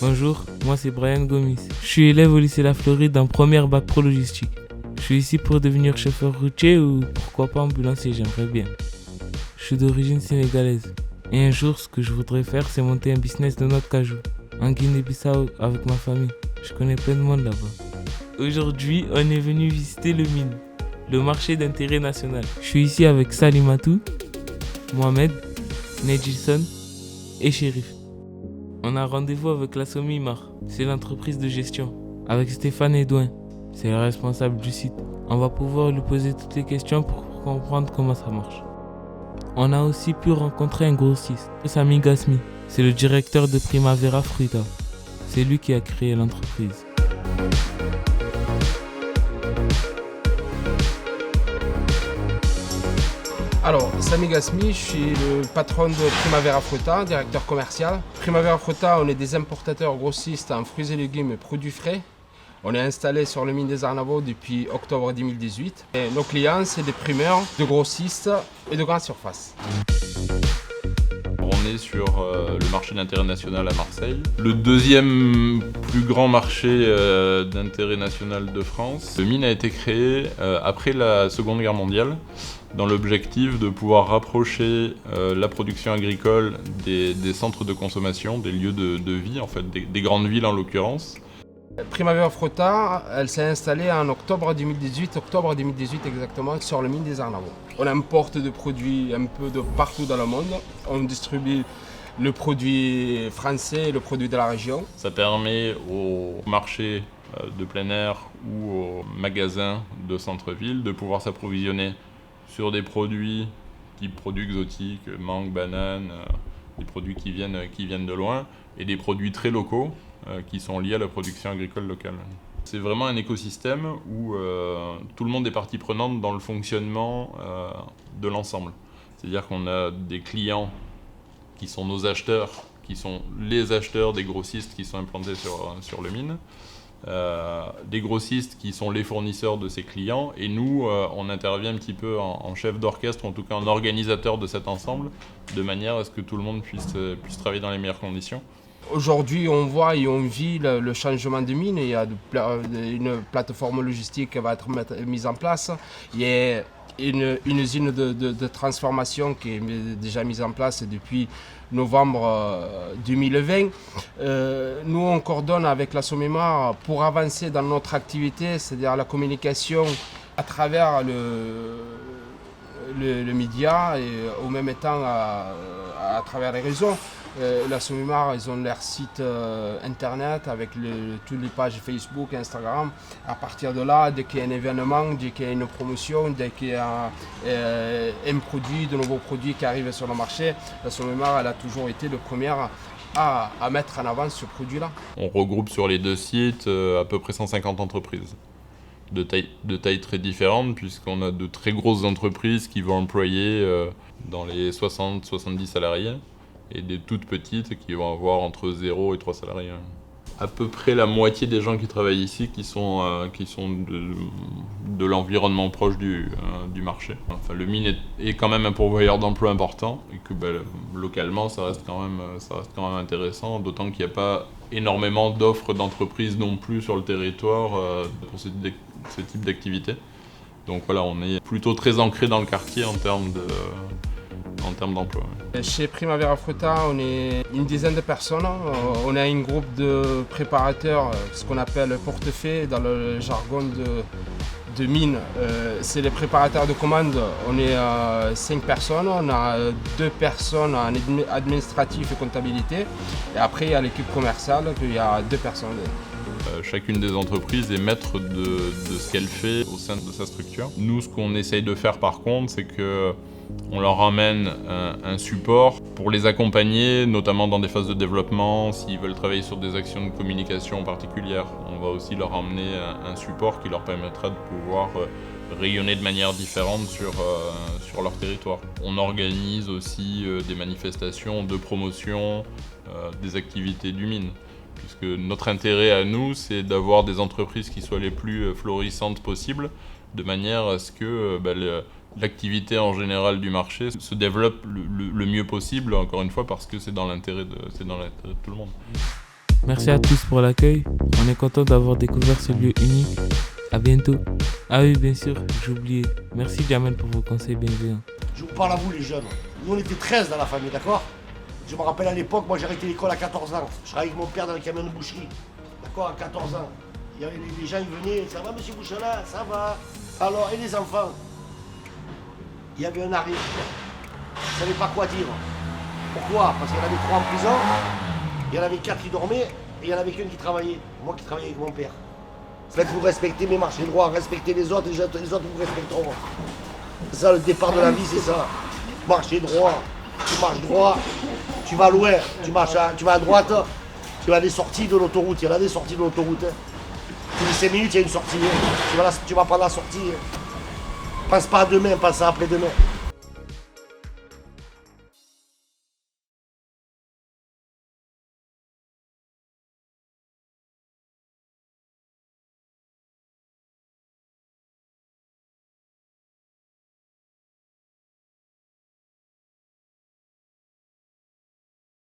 Bonjour, moi c'est Brian Gomis. Je suis élève au lycée La Floride en première bac pro logistique. Je suis ici pour devenir chauffeur routier ou pourquoi pas ambulancier, j'aimerais bien. Je suis d'origine sénégalaise. Et un jour, ce que je voudrais faire, c'est monter un business de noix de cajou en Guinée-Bissau avec ma famille. Je connais plein de monde là-bas. Aujourd'hui, on est venu visiter le mine, le marché d'intérêt national. Je suis ici avec Salimatou, Mohamed, Nedjilson et Chérif. On a rendez-vous avec la Somimar, c'est l'entreprise de gestion. Avec Stéphane Edouin, c'est le responsable du site. On va pouvoir lui poser toutes les questions pour comprendre comment ça marche. On a aussi pu rencontrer un grossiste, Sami Gasmi. C'est le directeur de Primavera Fruta. C'est lui qui a créé l'entreprise. Alors, Sami Gasmi, je suis le patron de Primavera Fruta, directeur commercial. Primavera Fruta, on est des importateurs grossistes en fruits et légumes et produits frais. On est installé sur le mine des Arnavaux depuis octobre 2018. Et nos clients, c'est des primeurs, de grossistes et de grandes surfaces. On est sur le marché d'intérêt national à Marseille, le deuxième plus grand marché d'intérêt national de France. Le mine a été créé après la Seconde Guerre mondiale dans l'objectif de pouvoir rapprocher la production agricole des centres de consommation, des lieux de vie, en fait, des grandes villes en l'occurrence. Primavera Fruta, elle s'est installée en octobre 2018 exactement, sur le mine des Arnavaux. On importe des produits un peu de partout dans le monde. On distribue le produit français et le produit de la région. Ça permet aux marchés de plein air ou aux magasins de centre-ville de pouvoir s'approvisionner sur des produits type produits exotiques, mangue, banane, des produits qui viennent de loin, et des produits très locaux qui sont liés à la production agricole locale. C'est vraiment un écosystème où tout le monde est partie prenante dans le fonctionnement de l'ensemble. C'est-à-dire qu'on a des clients qui sont nos acheteurs, qui sont les acheteurs des grossistes qui sont implantés sur le mine, des grossistes qui sont les fournisseurs de ces clients, et nous, on intervient un petit peu en chef d'orchestre, ou en tout cas en organisateur de cet ensemble, de manière à ce que tout le monde puisse travailler dans les meilleures conditions. Aujourd'hui, on voit et on vit le changement de mine. Il y a une plateforme logistique qui va être mise en place. Il y a une usine de transformation qui est déjà mise en place depuis novembre 2020. Nous, on coordonne avec la Somimar pour avancer dans notre activité, c'est-à-dire la communication à travers le média et au même temps à travers les réseaux. La Somimar, ils ont leur site internet avec toutes les pages Facebook, Instagram. À partir de là, dès qu'il y a un événement, dès qu'il y a une promotion, dès qu'il y a un produit, de nouveaux produits qui arrivent sur le marché, la Somimar, elle a toujours été le premier à mettre en avant ce produit-là. On regroupe sur les deux sites à peu près 150 entreprises de tailles très différentes, puisqu'on a de très grosses entreprises qui vont employer dans les 60-70 salariés, et des toutes petites qui vont avoir entre 0 et 3 salariés. À peu près la moitié des gens qui travaillent ici qui sont de l'environnement proche du marché. Enfin, le mine est quand même un pourvoyeur d'emplois important, et que localement ça reste quand même intéressant, d'autant qu'il n'y a pas énormément d'offres d'entreprises non plus sur le territoire pour ce type d'activité. Donc voilà, on est plutôt très ancré dans le quartier en termes d'emploi. Chez Primavera Fruta, on est une dizaine de personnes. On a un groupe de préparateurs, ce qu'on appelle portefeuille dans le jargon de mine. C'est les préparateurs de commandes. On est 5 personnes. On a 2 personnes en administratif et comptabilité. Et après, il y a l'équipe commerciale, il y a 2 personnes. Chacune des entreprises est maître de ce qu'elle fait au sein de sa structure. Nous, ce qu'on essaye de faire par contre, c'est qu'on leur ramène un support pour les accompagner, notamment dans des phases de développement, s'ils veulent travailler sur des actions de communication particulières. On va aussi leur amener un support qui leur permettra de pouvoir rayonner de manière différente sur leur territoire. On organise aussi des manifestations de promotion des activités du mine, puisque notre intérêt à nous, c'est d'avoir des entreprises qui soient les plus florissantes possibles, de manière à ce que l'activité en général du marché se développe le mieux possible, encore une fois, parce que c'est dans l'intérêt de tout le monde. Merci à tous pour l'accueil. On est content d'avoir découvert ce lieu unique. À bientôt. Ah oui, bien sûr, j'ai oublié. Merci Jamel pour vos conseils bienveillants. Je vous parle à vous les jeunes. Nous on était 13 dans la famille, d'accord? Je me rappelle à l'époque, moi j'ai arrêté l'école à 14 ans. Je travaillais avec mon père dans le camion de boucherie. D'accord, à 14 ans. Il y avait les gens, ils venaient, ça va monsieur Bouchelin, ça va. Alors, et les enfants? Il y avait un arrêt. Je ne savais pas quoi dire. Pourquoi? Parce qu'il y en avait 3 en prison, il y en avait 4 qui dormaient, et il y en avait qu'un qui travaillait. Moi qui travaillais avec mon père. Faites vous respecter mes marchés droits, respectez les autres vous respecteront. C'est ça le départ de la vie, c'est ça. Marcher droit, tu marches droit, tu vas loin, tu vas à droite, tu vas à des sorties de l'autoroute, il y en a des sorties de l'autoroute. Tous les 5 minutes, il y a une sortie. Tu vas prendre la sortie. Pense pas à demain, pense à après-demain.